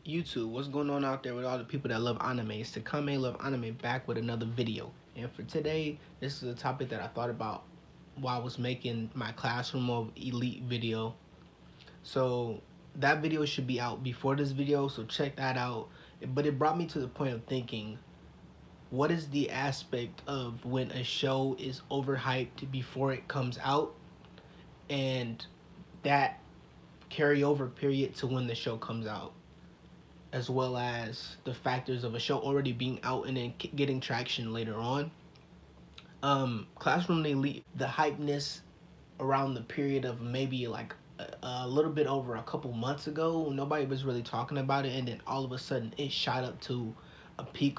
YouTube, what's going on out there with all the people that love anime? It's Takame Love Anime back with another video. And for today, this is a topic that I thought about while I was making my Classroom of Elite video. So that video should be out before this video, so check that out. But it brought me to the point of thinking, what is the aspect of when a show is overhyped before it comes out, and that carryover period to when the show comes out, as well as the factors of a show already being out and then getting traction later on. Classroom Elite, the hypeness around the period of maybe like a little bit over a couple months ago, nobody was really talking about it, and then all of a sudden it shot up to a peak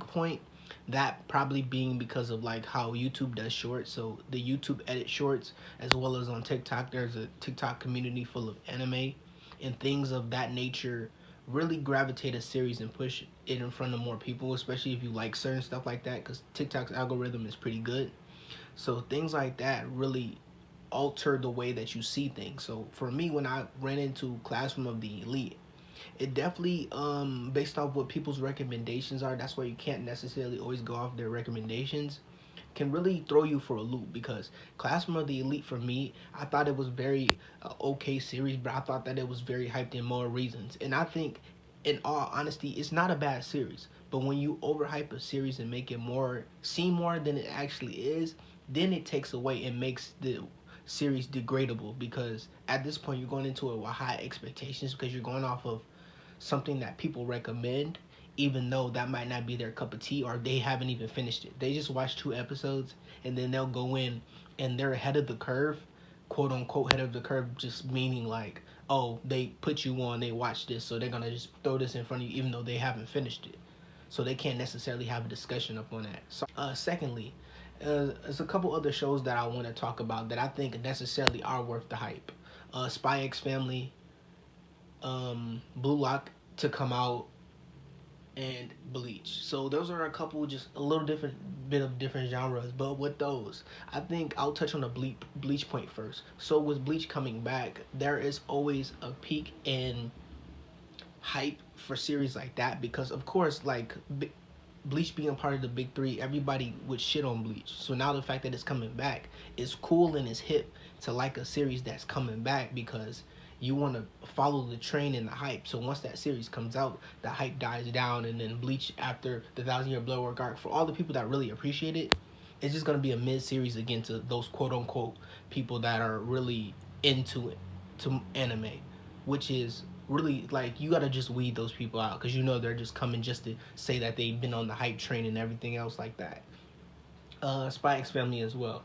point. That probably being because of like how YouTube does shorts. So the YouTube edit shorts, as well as on TikTok, there's a TikTok community full of anime and things of that nature, really gravitate a series and push it in front of more people, especially if you like certain stuff like that, because TikTok's algorithm is pretty good. So things like that really alter the way that you see things. So for me, when I ran into Classroom of the Elite, it definitely based off what people's recommendations are. That's why you can't necessarily always go off their recommendations, can really throw you for a loop. Because Classroom of the Elite, for me, I thought it was very okay series, but I thought that it was very hyped in more reasons. And I think, in all honesty, it's not a bad series. But when you overhype a series and make it more seem more than it actually is, then it takes away and makes the series degradable. Because at this point, you're going into it with high expectations, because you're going off of something that people recommend, even though that might not be their cup of tea, or they haven't even finished it. They just watch 2 episodes and then they'll go in and they're ahead of the curve, quote unquote head of the curve, just meaning like, oh, they put you on, they watch this, so they're gonna just throw this in front of you even though they haven't finished it. So they can't necessarily have a discussion up on that. So secondly, there's a couple other shows that I want to talk about that I think necessarily are worth the hype. SpyxFamily, Blue Lock to come out, and Bleach. So those are a couple, just a little different bit of different genres. But with those, I think I'll touch on the Bleach point first. So with Bleach coming back, there is always a peak in hype for series like that, because of course, like Bleach being part of the big three, everybody would shit on Bleach. So now the fact that it's coming back, it's cool and it's hip to like a series that's coming back, because you want to follow the train and the hype. So once that series comes out, the hype dies down, and then Bleach, after the 1,000 Year Blood Work arc, for all the people that really appreciate it, it's just going to be a mid-series again to those quote-unquote people that are really into it, to anime, which is really like, you got to just weed those people out, because you know they're just coming just to say that they've been on the hype train and everything else like that. SpyxFamily as well.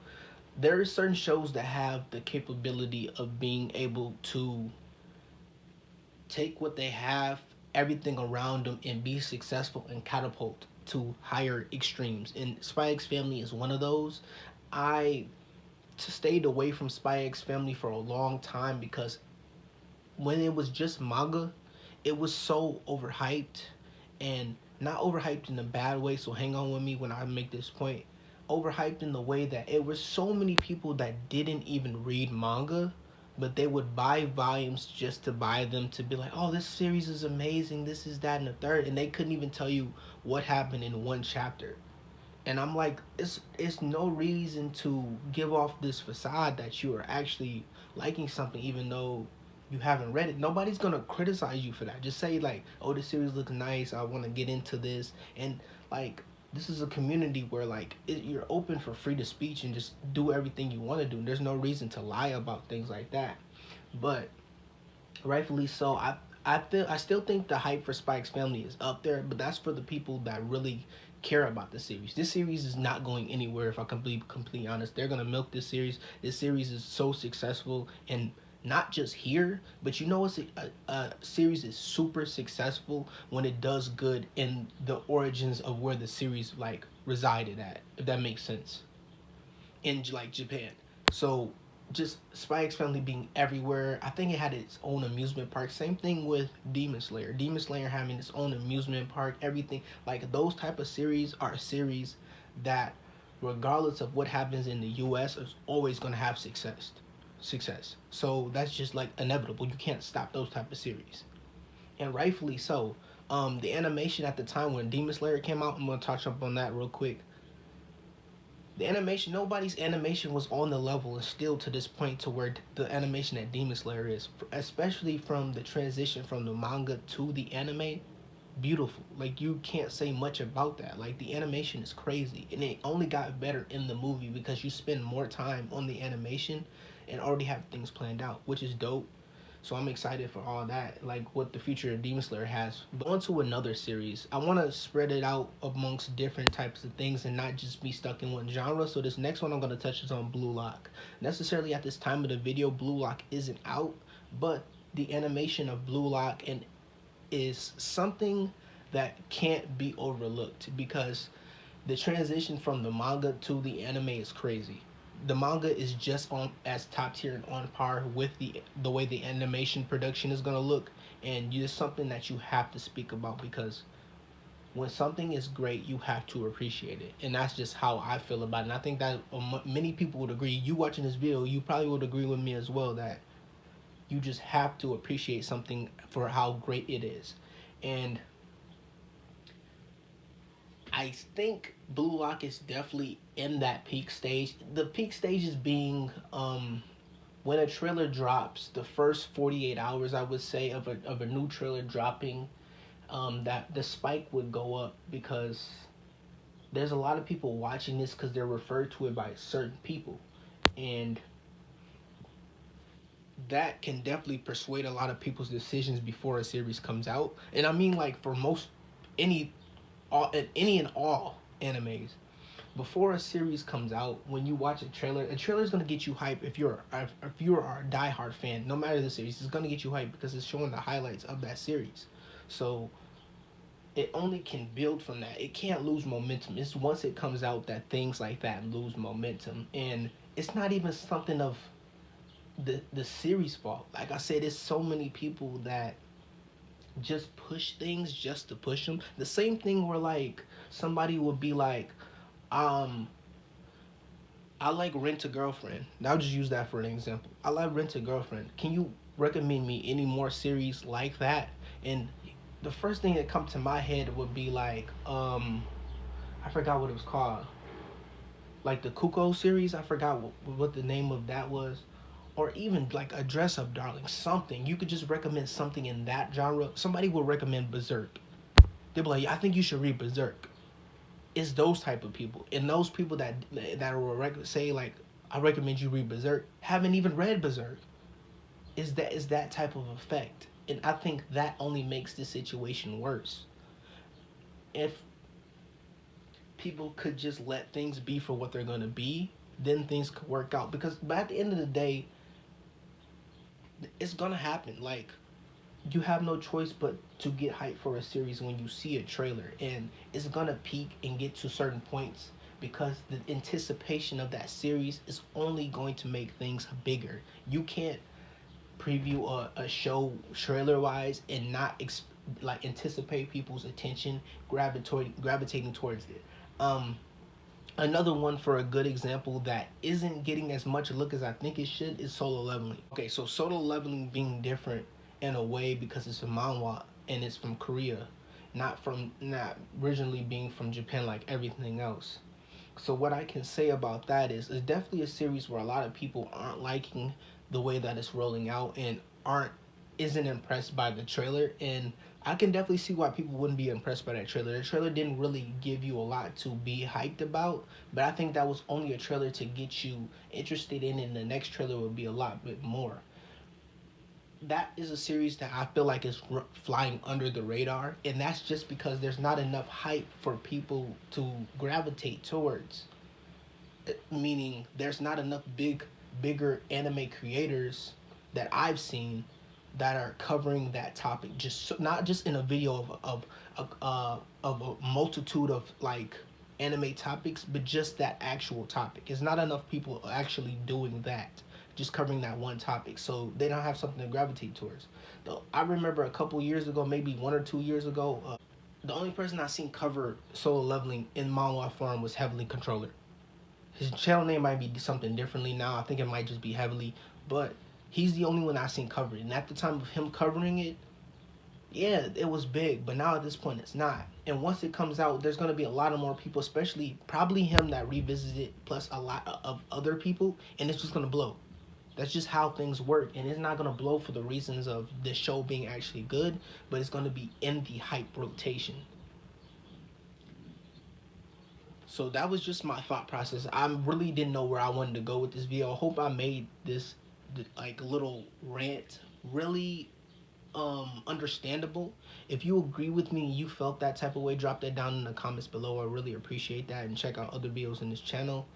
There are certain shows that have the capability of being able to take what they have, everything around them, and be successful and catapult to higher extremes. And SpyxFamily is one of those. I stayed away from SpyxFamily for a long time, because when it was just manga, it was so overhyped, and not overhyped in a bad way, so hang on with me when I make this point. Overhyped in the way that it was so many people that didn't even read manga, but they would buy volumes just to buy them, to be like, oh, this series is amazing, this is that and the third, and they couldn't even tell you what happened in one chapter. And I'm like, it's no reason to give off this facade that you are actually liking something, even though you haven't read it. Nobody's gonna criticize you for that. Just say like, oh, this series looks nice, I want to get into this. And like, this is a community where like you're open for free to speech and just do everything you want to do. There's no reason to lie about things like that. But rightfully so, I still think the hype for SpyxFamily is up there, but that's for the people that really care about the series. This series is not going anywhere, if I can be completely honest. They're gonna milk this series. This series is so successful, and not just here, but you know, it's a series is super successful when it does good in the origins of where the series like resided at, if that makes sense, in like Japan. So just SpyxFamily being everywhere, I think it had its own amusement park. Same thing with Demon Slayer. Demon Slayer having its own amusement park, everything. Like, those type of series are series that, regardless of what happens in the US, is always going to have success. So that's just like inevitable. You can't stop those type of series. and rightfully so. The animation at the time when Demon Slayer came out, I'm gonna touch up on that real quick. The animation, nobody's animation was on the level, and still to this point, to where the animation that Demon Slayer is, especially from the transition from the manga to the anime. Beautiful. Like, you can't say much about that. Like, the animation is crazy, and it only got better in the movie because you spend more time on the animation and already have things planned out, which is dope. So I'm excited for all that, like what the future of Demon Slayer has. But on to another series. I want to spread it out amongst different types of things and not just be stuck in one genre. So this next one I'm going to touch is on Blue Lock. Necessarily at this time of the video, Blue Lock isn't out, but the animation of Blue Lock and is something that can't be overlooked because the transition from the manga to the anime is crazy. The manga is just on as top tier and on par with the way the animation production is gonna look, and it's something that you have to speak about because when something is great, you have to appreciate it, and that's just how I feel about it. And I think that many people would agree. You watching this video, you probably would agree with me as well that you just have to appreciate something for how great it is, and I think Blue Lock is definitely in that peak stage. The peak stage is being when a trailer drops, the first 48 hours, I would say, of a new trailer dropping, that the spike would go up because there's a lot of people watching this because they're referred to it by certain people. And that can definitely persuade a lot of people's decisions before a series comes out. And I mean, like, for most, any and all animes, before a series comes out, when you watch a trailer is gonna get you hype. If you're a diehard fan, no matter the series, it's gonna get you hype because it's showing the highlights of that series. So it only can build from that. It can't lose momentum. It's once it comes out that things like that lose momentum, and it's not even something of the series fault. Like I said, there's so many people that just push things just to push them. The same thing where, like, somebody would be like, I like Rent a Girlfriend. I'll just use that for an example. I like Rent a Girlfriend. Can you recommend me any more series like that? And the first thing that comes to my head would be like, I forgot what it was called. Like the Kuko series, I forgot what the name of that was. Or even like a Dress Up Darling, something. You could just recommend something in that genre. Somebody will recommend Berserk. They'll be like, I think you should read Berserk. It's those type of people. And those people that will say, like, I recommend you read Berserk, haven't even read Berserk. Is that type of effect. And I think that only makes the situation worse. If people could just let things be for what they're going to be, then things could work out. Because at the end of the day, it's gonna happen. Like, you have no choice but to get hyped for a series when you see a trailer, and it's gonna peak and get to certain points because the anticipation of that series is only going to make things bigger. You can't preview a show trailer wise and not like anticipate people's attention gravitating towards it. Another one for a good example that isn't getting as much look as I think it should is Solo Leveling. Okay, so Solo Leveling being different in a way because it's a manhwa and it's from Korea, not originally being from Japan like everything else. So what I can say about that is it's definitely a series where a lot of people aren't liking the way that it's rolling out and isn't impressed by the trailer, and I can definitely see why people wouldn't be impressed by that trailer. The trailer didn't really give you a lot to be hyped about, but I think that was only a trailer to get you interested in, and the next trailer would be a lot bit more. That is a series that I feel like is flying under the radar, and that's just because there's not enough hype for people to gravitate towards. Meaning, there's not enough bigger anime creators that I've seen that are covering that topic, just not just in a video of a multitude of like anime topics, but just that actual topic. It's not enough people actually doing that, just covering that one topic, so they don't have something to gravitate towards. I remember a couple years ago, maybe 1 or 2 years ago, the only person I seen cover Solo Leveling in manhwa form was Heavenly Controller. His channel name might be something differently now. I think it might just be Heavily, but he's the only one I seen cover it. And at the time of him covering it, Yeah, it was big, but now at this point it's not. And once it comes out, there's gonna be a lot of more people, especially probably him that revisited it, plus a lot of other people, and it's just gonna blow. That's just how things work, and it's not gonna blow for the reasons of the show being actually good, but it's gonna be in the hype rotation. So that was just my thought process. I really didn't know where I wanted to go with this video. I hope I made this like little rant really understandable. If you agree with me and you felt that type of way, drop that down in the comments below. I really appreciate that, and check out other videos in this channel.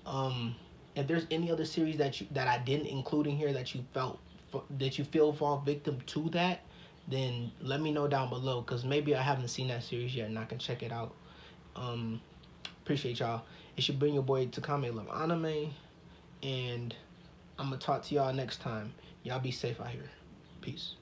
Um, if there's any other series that I didn't include in here that you felt that you feel fall victim to that, then let me know down below, because maybe I haven't seen that series yet and I can check it out. Um, Appreciate y'all. It should bring your boy Takame Love Anime, and I'm gonna talk to y'all next time. Y'all be safe out here. Peace.